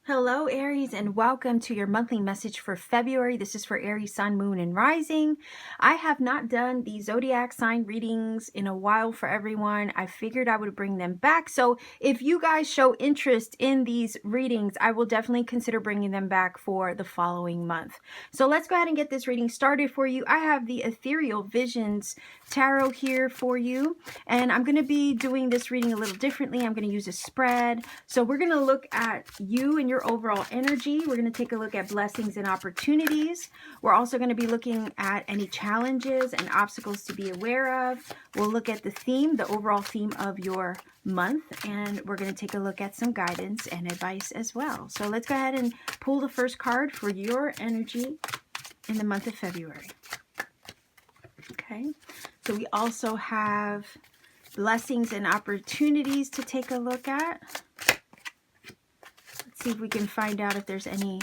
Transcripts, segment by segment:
Hello, Aries, and welcome to your monthly message for February. This is for Aries, Sun, Moon, and Rising. I have not done the zodiac sign readings in a while for everyone. I figured I would bring them back. So if you guys show interest in these readings, I will definitely consider bringing them back for the following month. So let's go ahead and get this reading started for you. I have the Ethereal Visions Tarot here for you, and I'm going to be doing this reading a little differently. I'm going to use a spread. So we're going to look at you and your overall energy. We're going to take a look at blessings and opportunities. We're also going to be looking at any challenges and obstacles to be aware of. We'll look at the theme, the overall theme of your month, and we're going to take a look at some guidance and advice as well. So let's go ahead and pull the first card for your energy in the month of February. Okay, so we also have blessings and opportunities to take a look at. See if we can find out if there's any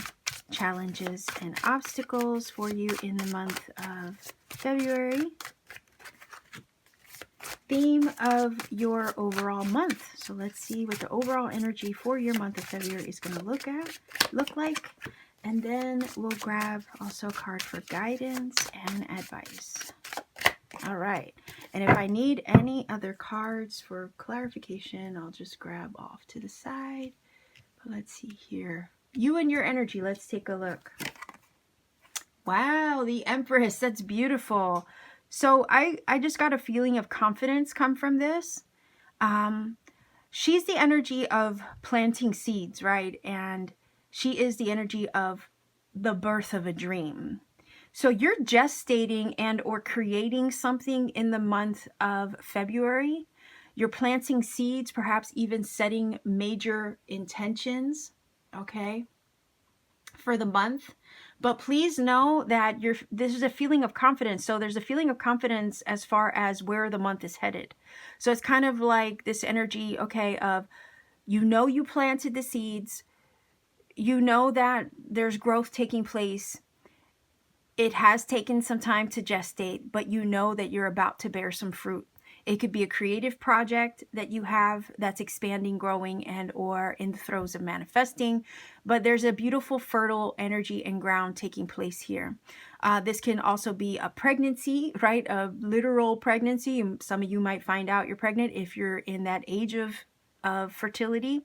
challenges and obstacles for you in the month of February. Theme of your overall month. So let's see what the overall energy for your month of February is going to look like. And then we'll grab also a card for guidance and advice. All right. And if I need any other cards for clarification, I'll just grab off to the side. Let's see here. You and your energy. Let's take a look. Wow, the Empress. That's beautiful. So I just got a feeling of confidence come from this. She's the energy of planting seeds, right? And she is the energy of the birth of a dream. So you're gestating and or creating something in the month of February. You're planting seeds, perhaps even setting major intentions, okay, for the month. But please know that this is a feeling of confidence. So there's a feeling of confidence as far as where the month is headed. So it's kind of like this energy, okay, of you planted the seeds. You know that there's growth taking place. It has taken some time to gestate, but you know that you're about to bear some fruit. It could be a creative project that you have that's expanding, growing, and or in the throes of manifesting. But there's a beautiful, fertile energy and ground taking place here. This can also be a pregnancy, right? A literal pregnancy. Some of you might find out you're pregnant if you're in that age of fertility.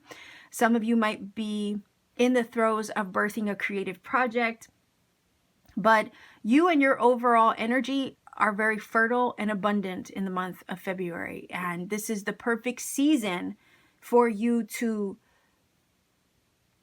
Some of you might be in the throes of birthing a creative project. But you and your overall energy are very fertile and abundant in the month of February. And this is the perfect season for you to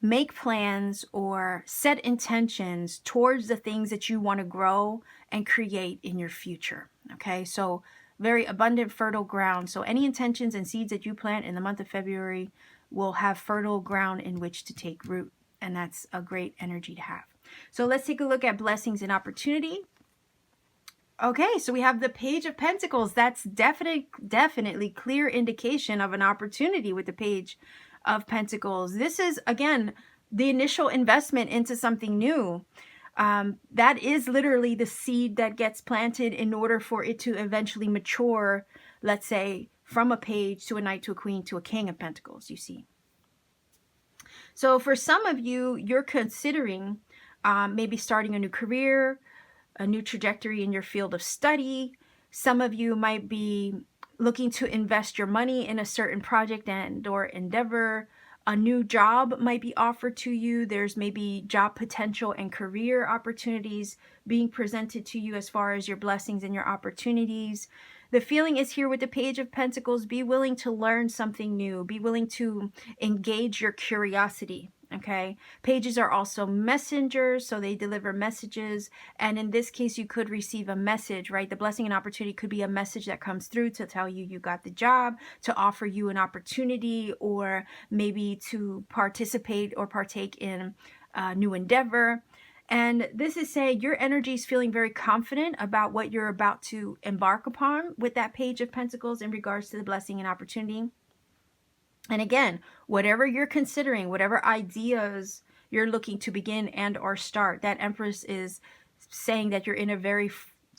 make plans or set intentions towards the things that you want to grow and create in your future. Okay, so very abundant, fertile ground. So any intentions and seeds that you plant in the month of February will have fertile ground in which to take root. And that's a great energy to have. So let's take a look at blessings and opportunity. Okay, so we have the Page of Pentacles. That's definitely clear indication of an opportunity with the Page of Pentacles. This is, again, the initial investment into something new. That is literally the seed that gets planted in order for it to eventually mature, let's say, from a page to a knight to a queen to a king of pentacles, you see. So for some of you, you're considering maybe starting a new career, a new trajectory in your field of study. Some of you might be looking to invest your money in a certain project and or endeavor. A new job might be offered to you. There's maybe job potential and career opportunities being presented to you as far as your blessings and your opportunities. The feeling is here with the Page of Pentacles. Be willing to learn something new. Be willing to engage your curiosity. Okay, pages are also messengers, so they deliver messages. And in this case, you could receive a message, right? The blessing and opportunity could be a message that comes through to tell you you got the job, to offer you an opportunity, or maybe to participate or partake in a new endeavor. And this is saying your energy is feeling very confident about what you're about to embark upon with that Page of Pentacles in regards to the blessing and opportunity. And again, whatever you're considering, whatever ideas you're looking to begin and or start, that Empress is saying that you're in a very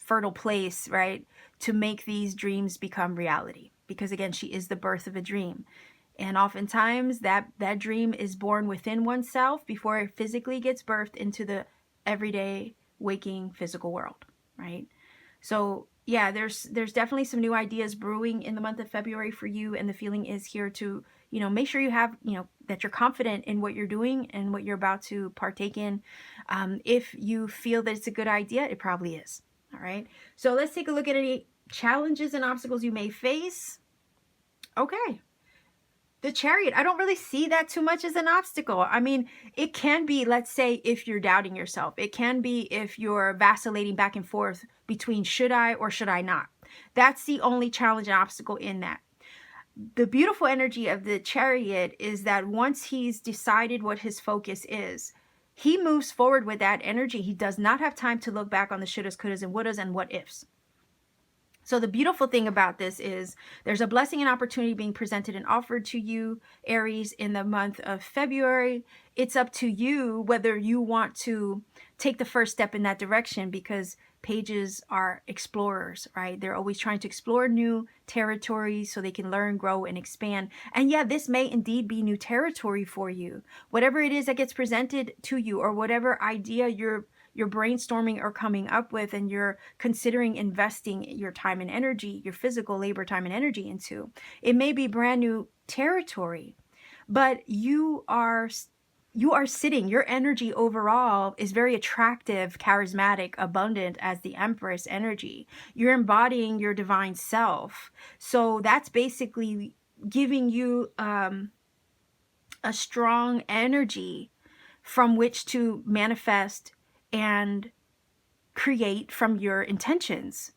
fertile place, right, to make these dreams become reality. Because again, she is the birth of a dream. And oftentimes that dream is born within oneself before it physically gets birthed into the everyday waking physical world, right? So yeah, there's definitely some new ideas brewing in the month of February for you, and the feeling is here to, make sure you have, that you're confident in what you're doing and what you're about to partake in. If you feel that it's a good idea, it probably is. All right. So let's take a look at any challenges and obstacles you may face. Okay. The Chariot, I don't really see that too much as an obstacle. I mean, it can be, let's say, if you're doubting yourself. It can be if you're vacillating back and forth between should I or should I not. That's the only challenge and obstacle in that. The beautiful energy of the Chariot is that once he's decided what his focus is, he moves forward with that energy. He does not have time to look back on the shouldas, couldas, and wouldas and what ifs. So the beautiful thing about this is there's a blessing and opportunity being presented and offered to you, Aries, in the month of February. It's up to you whether you want to take the first step in that direction, because pages are explorers, right? They're always trying to explore new territories so they can learn, grow, and expand. And yeah, this may indeed be new territory for you. Whatever it is that gets presented to you, or whatever idea you're brainstorming or coming up with, and you're considering investing your time and energy, your physical labor, time and energy into, it may be brand new territory, but you are sitting, your energy overall is very attractive, charismatic, abundant as the Empress energy. You're embodying your divine self. So that's basically giving you a strong energy from which to manifest and create from your intentions.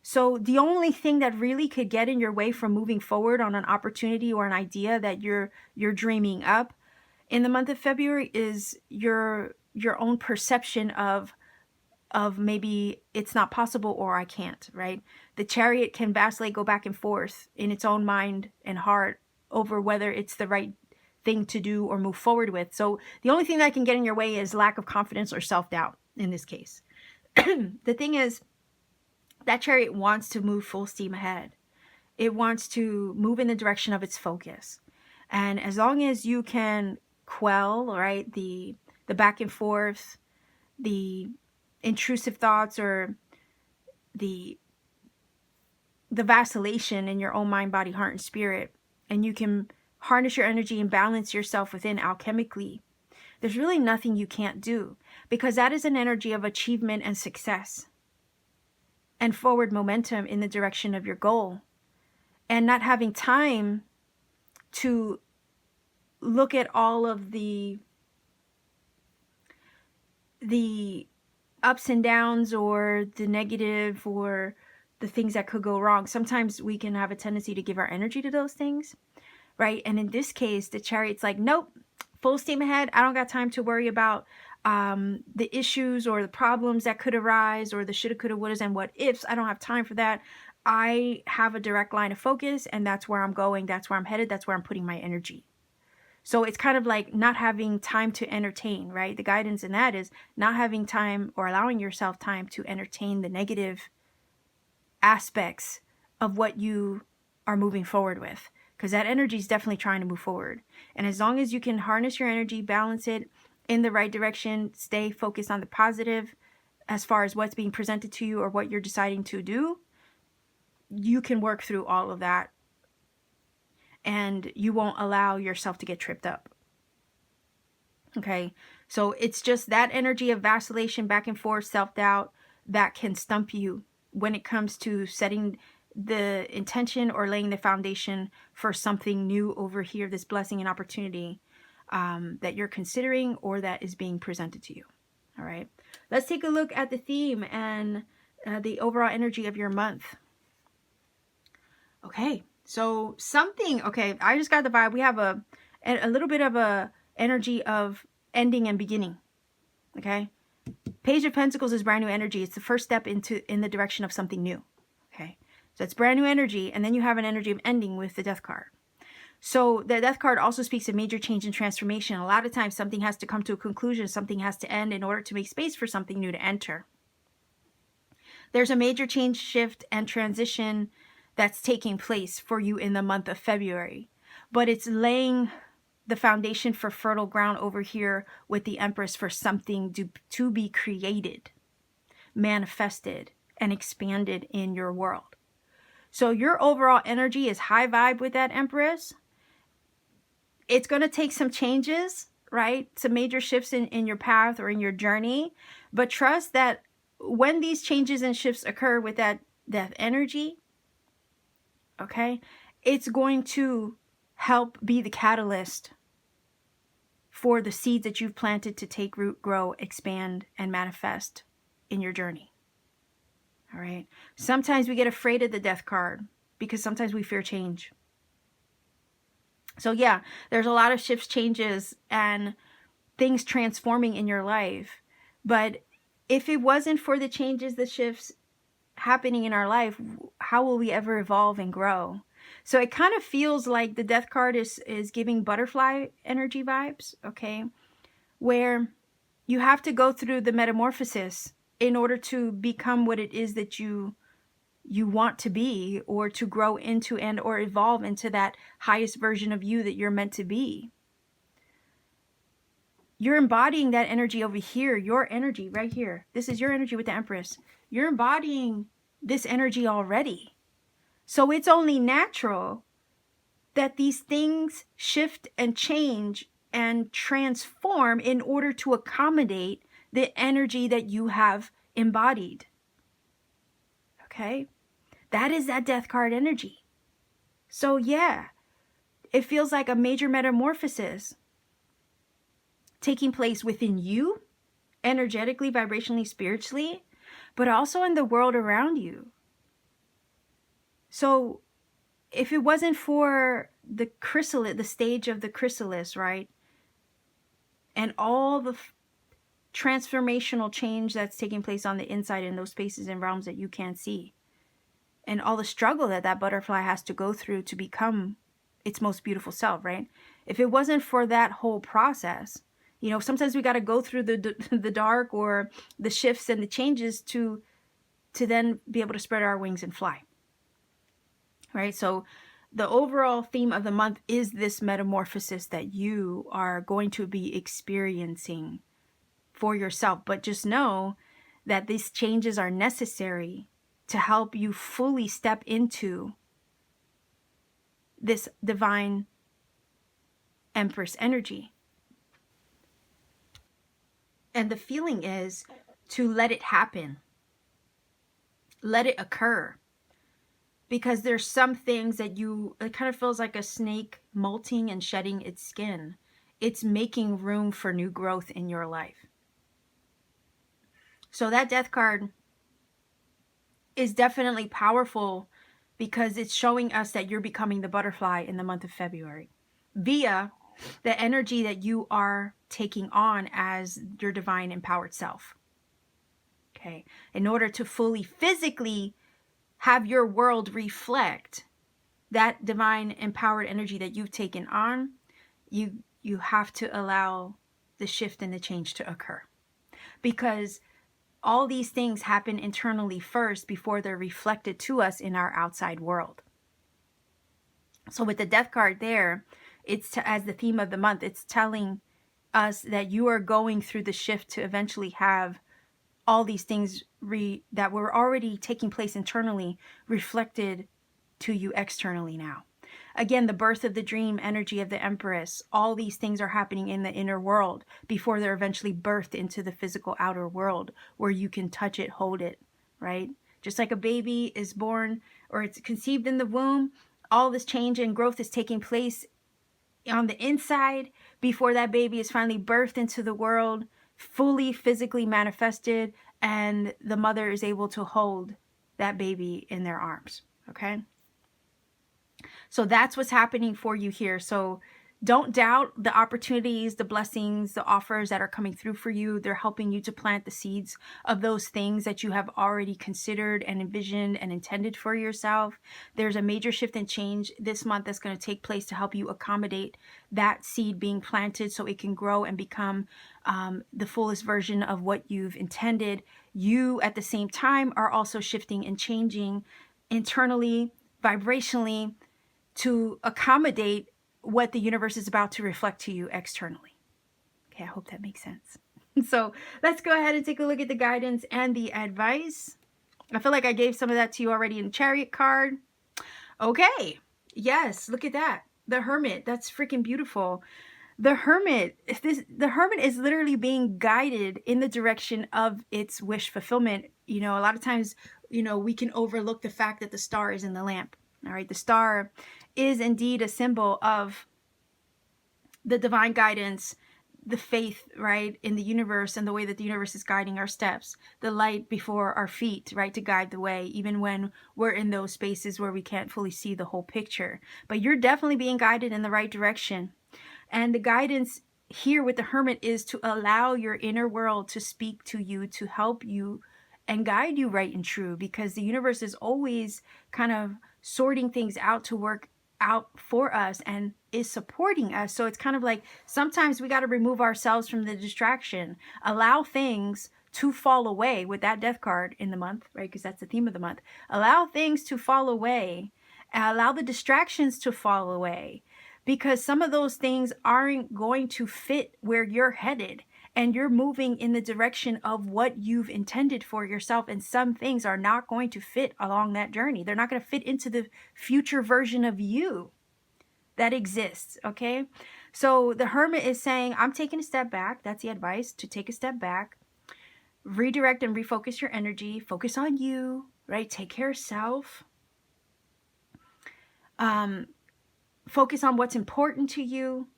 So the only thing that really could get in your way from moving forward on an opportunity or an idea that you're dreaming up in the month of February is your own perception of maybe it's not possible or I can't, right? The Chariot can vacillate, go back and forth in its own mind and heart over whether it's the right thing to do or move forward with. So the only thing that can get in your way is lack of confidence or self-doubt in this case. The thing is, that Chariot wants to move full steam ahead. It wants to move in the direction of its focus. And as long as you can quell, right, the back and forth, the intrusive thoughts, or the vacillation in your own mind, body, heart, and spirit, and you can harness your energy and balance yourself within alchemically, there's really nothing you can't do, because that is an energy of achievement and success and forward momentum in the direction of your goal, and not having time to look at all of the ups and downs, or the negative, or the things that could go wrong. Sometimes we can have a tendency to give our energy to those things, right? And in this case, the Chariot's like, nope, full steam ahead. I don't got time to worry about the issues or the problems that could arise, or the shoulda, coulda, wouldas, and what ifs. I don't have time for that. I have a direct line of focus, and that's where I'm going. That's where I'm headed. That's where I'm putting my energy. So it's kind of like not having time to entertain, right? The guidance in that is not having time, or allowing yourself time to entertain the negative aspects of what you are moving forward with, because that energy is definitely trying to move forward. And as long as you can harness your energy, balance it in the right direction, stay focused on the positive as far as what's being presented to you or what you're deciding to do, you can work through all of that, and you won't allow yourself to get tripped up. Okay, so it's just that energy of vacillation, back and forth, self-doubt, that can stump you when it comes to setting the intention or laying the foundation for something new over here, this blessing and opportunity that you're considering or that is being presented to you. All right, let's take a look at the theme and the overall energy of your month. Okay, so something, okay, I just got the vibe. We have a little bit of a energy of ending and beginning. Okay, Page of Pentacles is brand new energy. It's the first step in the direction of something new. Okay, so it's brand new energy, and then you have an energy of ending with the Death card. So the Death card also speaks of major change and transformation. A lot of times something has to come to a conclusion, something has to end in order to make space for something new to enter. There's a major change, shift, and transition that's taking place for you in the month of February. But it's laying the foundation for fertile ground over here with the Empress for something to be created, manifested, and expanded in your world. So your overall energy is high vibe with that Empress. It's going to take some changes, right? Some major shifts in your path or in your journey. But trust that when these changes and shifts occur with that energy, okay, it's going to help be the catalyst for the seeds that you've planted to take root, grow, expand, and manifest in your journey. All right. Sometimes we get afraid of the death card because sometimes we fear change. So yeah, there's a lot of shifts, changes, and things transforming in your life. But if it wasn't for the changes, the shifts happening in our life, how will we ever evolve and grow? So it kind of feels like the death card is giving butterfly energy vibes, okay? Where you have to go through the metamorphosis in order to become what it is that you want to be, or to grow into and or evolve into that highest version of you that you're meant to be. You're embodying that energy over here, your energy right here. This is your energy with the Empress. You're embodying this energy already. So it's only natural that these things shift and change and transform in order to accommodate the energy that you have embodied. Okay? That is that death card energy. So yeah, it feels like a major metamorphosis taking place within you, energetically, vibrationally, spiritually, but also in the world around you. So if it wasn't for the chrysalis, the stage of the chrysalis, right? And all the transformational change that's taking place on the inside in those spaces and realms that you can't see. And all the struggle that that butterfly has to go through to become its most beautiful self, right? If it wasn't for that whole process, you know, sometimes we got to go through the dark or the shifts and the changes to then be able to spread our wings and fly, right? So the overall theme of the month is this metamorphosis that you are going to be experiencing for yourself. But just know that these changes are necessary to help you fully step into this divine Empress energy. And the feeling is to let it happen. Let it occur. Because there's some things that it kind of feels like a snake molting and shedding its skin. It's making room for new growth in your life. So that death card is definitely powerful because it's showing us that you're becoming the butterfly in the month of February via the energy that you are taking on as your divine empowered self. Okay. In order to fully physically have your world reflect that divine empowered energy that you've taken on, you have to allow the shift and the change to occur. Because all these things happen internally first before they're reflected to us in our outside world. So with the death card there, it's as the theme of the month, it's telling us that you are going through the shift to eventually have all these things that were already taking place internally reflected to you externally now. Again, the birth of the dream energy of the Empress, all these things are happening in the inner world before they're eventually birthed into the physical outer world where you can touch it, hold it, right? Just like a baby is born or it's conceived in the womb, all this change and growth is taking place on the inside before that baby is finally birthed into the world, fully physically manifested, and the mother is able to hold that baby in their arms, okay? So that's what's happening for you here. So don't doubt the opportunities, the blessings, the offers that are coming through for you. They're helping you to plant the seeds of those things that you have already considered and envisioned and intended for yourself. There's a major shift and change this month that's going to take place to help you accommodate that seed being planted so it can grow and become the fullest version of what you've intended. you at the same time are also shifting and changing internally, vibrationally, to accommodate what the universe is about to reflect to you externally. Okay, I hope that makes sense. So let's go ahead and take a look at the guidance and the advice. I feel like I gave some of that to you already in the Chariot card. Okay, yes, look at that. The Hermit, that's freaking beautiful. The Hermit, the Hermit is literally being guided in the direction of its wish fulfillment. You know, a lot of times, you know, we can overlook the fact that the star is in the lamp. All right, the star is indeed a symbol of the divine guidance, the faith, right, in the universe and the way that the universe is guiding our steps, the light before our feet, right, to guide the way, even when we're in those spaces where we can't fully see the whole picture. But you're definitely being guided in the right direction. And the guidance here with the Hermit is to allow your inner world to speak to you, to help you and guide you right and true, because the universe is always kind of sorting things out to work out for us and is supporting us. So it's kind of like sometimes we got to remove ourselves from the distraction, allow things to fall away with that death card in the month, right? Because that's the theme of the month. Allow things to fall away, allow the distractions to fall away, because some of those things aren't going to fit where you're headed, and you're moving in the direction of what you've intended for yourself, and some things are not going to fit along that journey. They're not going to fit into the future version of you that exists. Okay, so the Hermit is saying, I'm taking a step back. That's the advice, to take a step back, redirect and refocus your energy, focus on you, right? Take care of self, focus on what's important to you,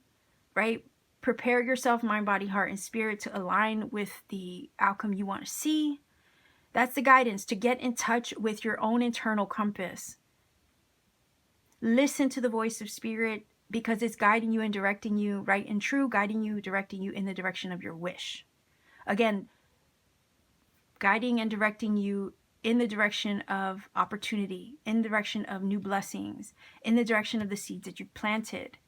right? Prepare yourself, mind, body, heart, and spirit to align with the outcome you want to see. That's the guidance, to get in touch with your own internal compass. Listen to the voice of spirit, because it's guiding you and directing you right and true, guiding you, directing you in the direction of your wish. Again, guiding and directing you in the direction of opportunity, in the direction of new blessings, in the direction of the seeds that you planted.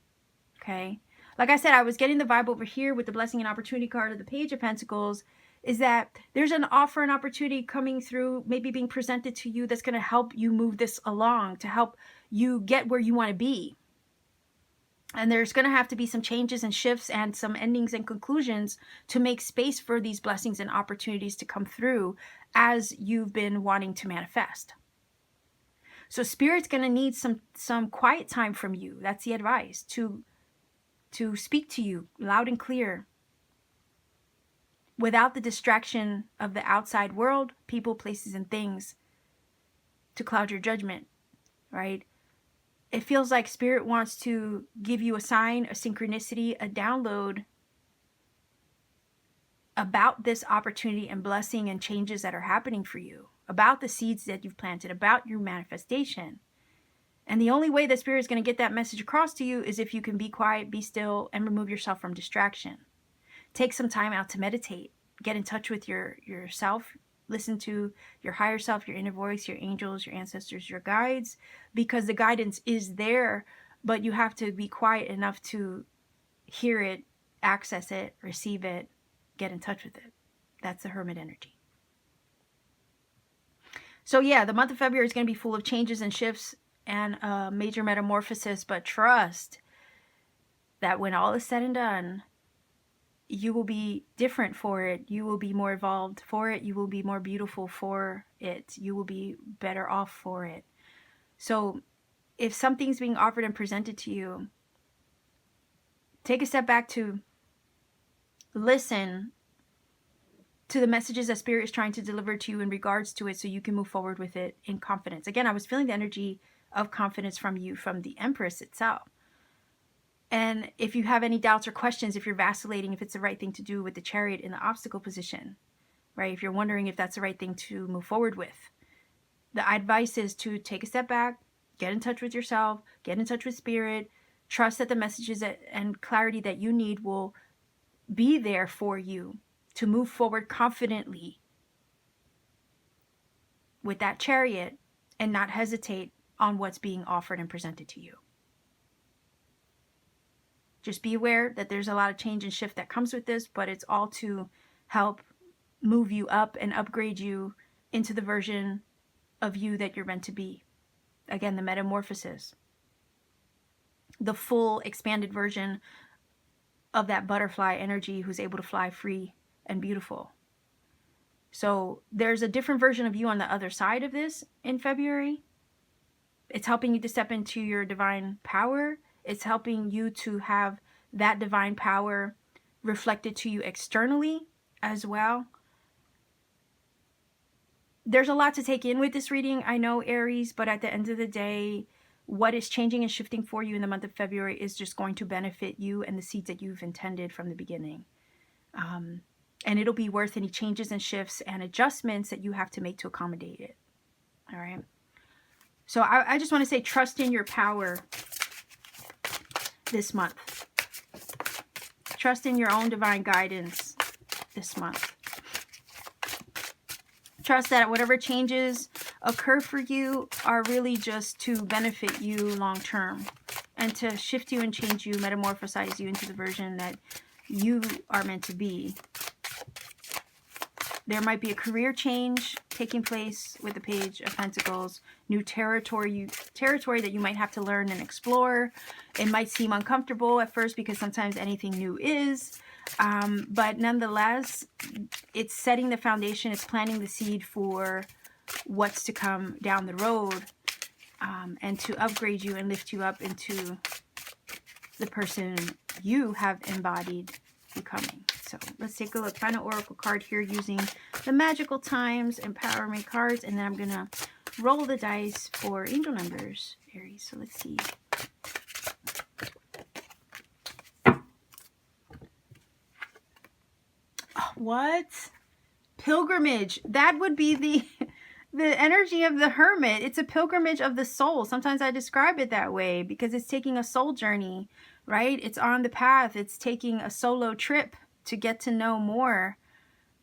Okay? Like I said, I was getting the vibe over here with the blessing and opportunity card of the Page of Pentacles, is that there's an offer and opportunity coming through, maybe being presented to you, that's going to help you move this along, to help you get where you want to be. And there's going to have to be some changes and shifts and some endings and conclusions to make space for these blessings and opportunities to come through as you've been wanting to manifest. So Spirit's going to need some quiet time from you. That's the advice, to speak to you loud and clear, without the distraction of the outside world, people, places, and things to cloud your judgment, right? It feels like Spirit wants to give you a sign, a synchronicity, a download about this opportunity and blessing and changes that are happening for you, about the seeds that you've planted, about your manifestation. And the only way that Spirit is going to get that message across to you is if you can be quiet, be still, and remove yourself from distraction. Take some time out to meditate. Get in touch with yourself. Listen to your higher self, your inner voice, your angels, your ancestors, your guides, because the guidance is there, but you have to be quiet enough to hear it, access it, receive it, get in touch with it. That's the Hermit energy. So yeah, the month of February is going to be full of changes and shifts and a major metamorphosis, but trust that when all is said and done, you will be different for it. You will be more evolved for it. You will be more beautiful for it. You will be better off for it. So if something's being offered and presented to you, take a step back to listen to the messages that Spirit is trying to deliver to you in regards to it, so you can move forward with it in confidence. Again, I was feeling the energy of confidence from you, from the Empress itself. And if you have any doubts or questions, if you're vacillating, if it's the right thing to do with the Chariot in the obstacle position, right? If you're wondering if that's the right thing to move forward with, the advice is to take a step back, get in touch with yourself, get in touch with Spirit, trust that the messages and clarity that you need will be there for you to move forward confidently with that Chariot, and not hesitate on what's being offered and presented to you. Just be aware that there's a lot of change and shift that comes with this, but it's all to help move you up and upgrade you into the version of you that you're meant to be. Again, the metamorphosis, the full expanded version of that butterfly energy who's able to fly free and beautiful. So there's a different version of you on the other side of this in February. It's helping you to step into your divine power. It's helping you to have that divine power reflected to you externally as well. There's a lot to take in with this reading, I know, Aries, but at the end of the day, what is changing and shifting for you in the month of February is just going to benefit you and the seeds that you've intended from the beginning. And it'll be worth any changes and shifts and adjustments that you have to make to accommodate it. All right. So I just want to say, trust in your power this month. Trust in your own divine guidance this month. Trust that whatever changes occur for you are really just to benefit you long term and to shift you and change you, metamorphosize you into the version that you are meant to be. There might be a career change taking place with the Page of Pentacles, new territory that you might have to learn and explore. It might seem uncomfortable at first because sometimes anything new is, but nonetheless, it's setting the foundation, it's planting the seed for what's to come down the road, and to upgrade you and lift you up into the person you have embodied becoming. So let's take a look. Final oracle card here using the Magical Times Empowerment cards, and then I'm gonna roll the dice for angel numbers, Aries. So let's see. Oh, what? Pilgrimage. That would be the energy of the Hermit. It's a pilgrimage of the soul. Sometimes I describe it that way because it's taking a soul journey, right? It's on the path. It's taking a solo trip to get to know more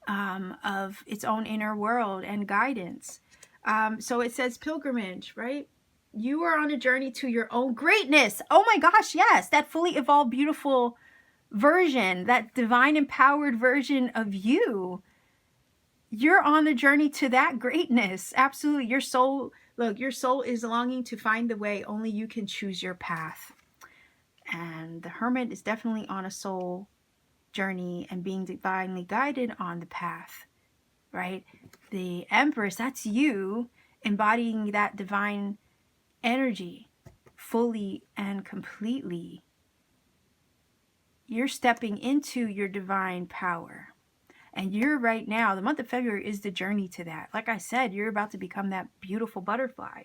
of its own inner world and guidance. So it says pilgrimage, right? You are on a journey to your own greatness. Oh my gosh, yes. That fully evolved, beautiful version, that divine empowered version of you. You're on the journey to that greatness. Absolutely. Your soul, look, your soul is longing to find the way. Only you can choose your path. And the Hermit is definitely on a soul journey and being divinely guided on the path, right? The Empress, that's you embodying that divine energy fully and completely. You're stepping into your divine power. And you're right now, the month of February is the journey to that. Like I said, you're about to become that beautiful butterfly.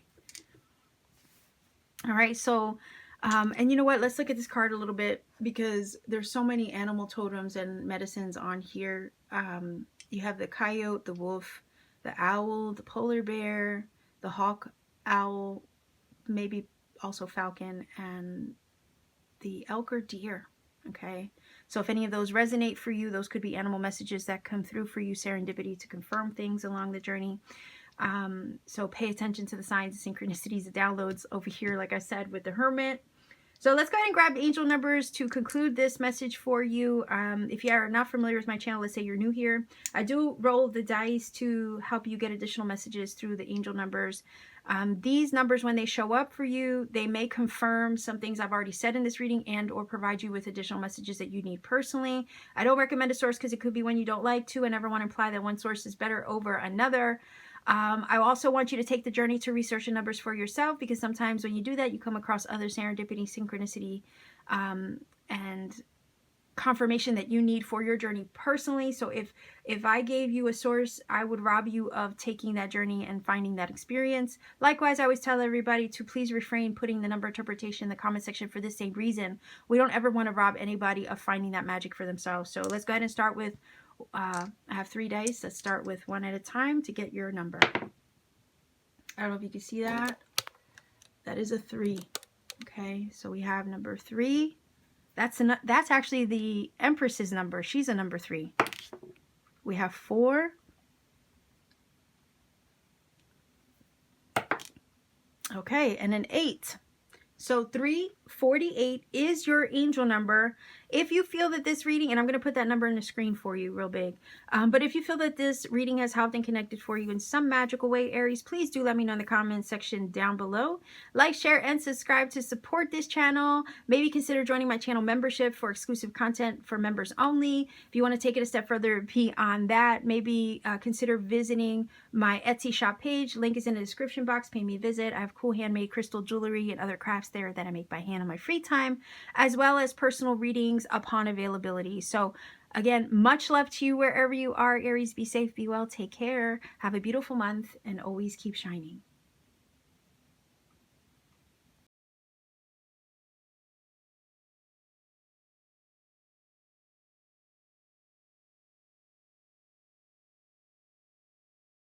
All right, so and you know what? Let's look at this card a little bit because there's so many animal totems and medicines on here. You have the coyote, the wolf, the owl, the polar bear, the hawk owl, maybe also falcon, and the elk or deer. Okay, so if any of those resonate for you, those could be animal messages that come through for you, serendipity to confirm things along the journey. So pay attention to the signs, the synchronicities, the downloads over here, like I said, with the Hermit. So let's go ahead and grab angel numbers to conclude this message for you. If you are not familiar with my channel, let's say you're new here, I do roll the dice to help you get additional messages through the angel numbers. These numbers, when they show up for you, they may confirm some things I've already said in this reading and or provide you with additional messages that you need personally. I don't recommend a source because it could be one you don't like to. I never want to imply that one source is better over another. I also want you to take the journey to research the numbers for yourself, because sometimes when you do that, you come across other serendipity, synchronicity, and confirmation that you need for your journey personally. So if I gave you a source, I would rob you of taking that journey and finding that experience. Likewise, I always tell everybody to please refrain putting the number interpretation in the comment section for this same reason. We don't ever want to rob anybody of finding that magic for themselves. So let's go ahead and start with I have 3 dice. Let's start with one at a time to get your number. I don't know if you can see that. That is a 3. Okay, so we have number 3. That's actually the Empress's number. She's a number 3. We have 4. Okay, and an 8. So 348 is your angel number. If you feel that this reading, and I'm going to put that number in the screen for you real big, but if you feel that this reading has helped and connected for you in some magical way, Aries, please do let me know in the comments section down below. Like, share, and subscribe to support this channel. Maybe consider joining my channel membership for exclusive content for members only. If you want to take it a step further beyond that, maybe consider visiting my Etsy shop page. Link is in the description box. Pay me a visit. I have cool handmade crystal jewelry and other crafts there that I make by hand in my free time, as well as personal readings upon availability. So again, much love to you wherever you are, Aries. Be safe, be well, take care, have a beautiful month, and always keep shining.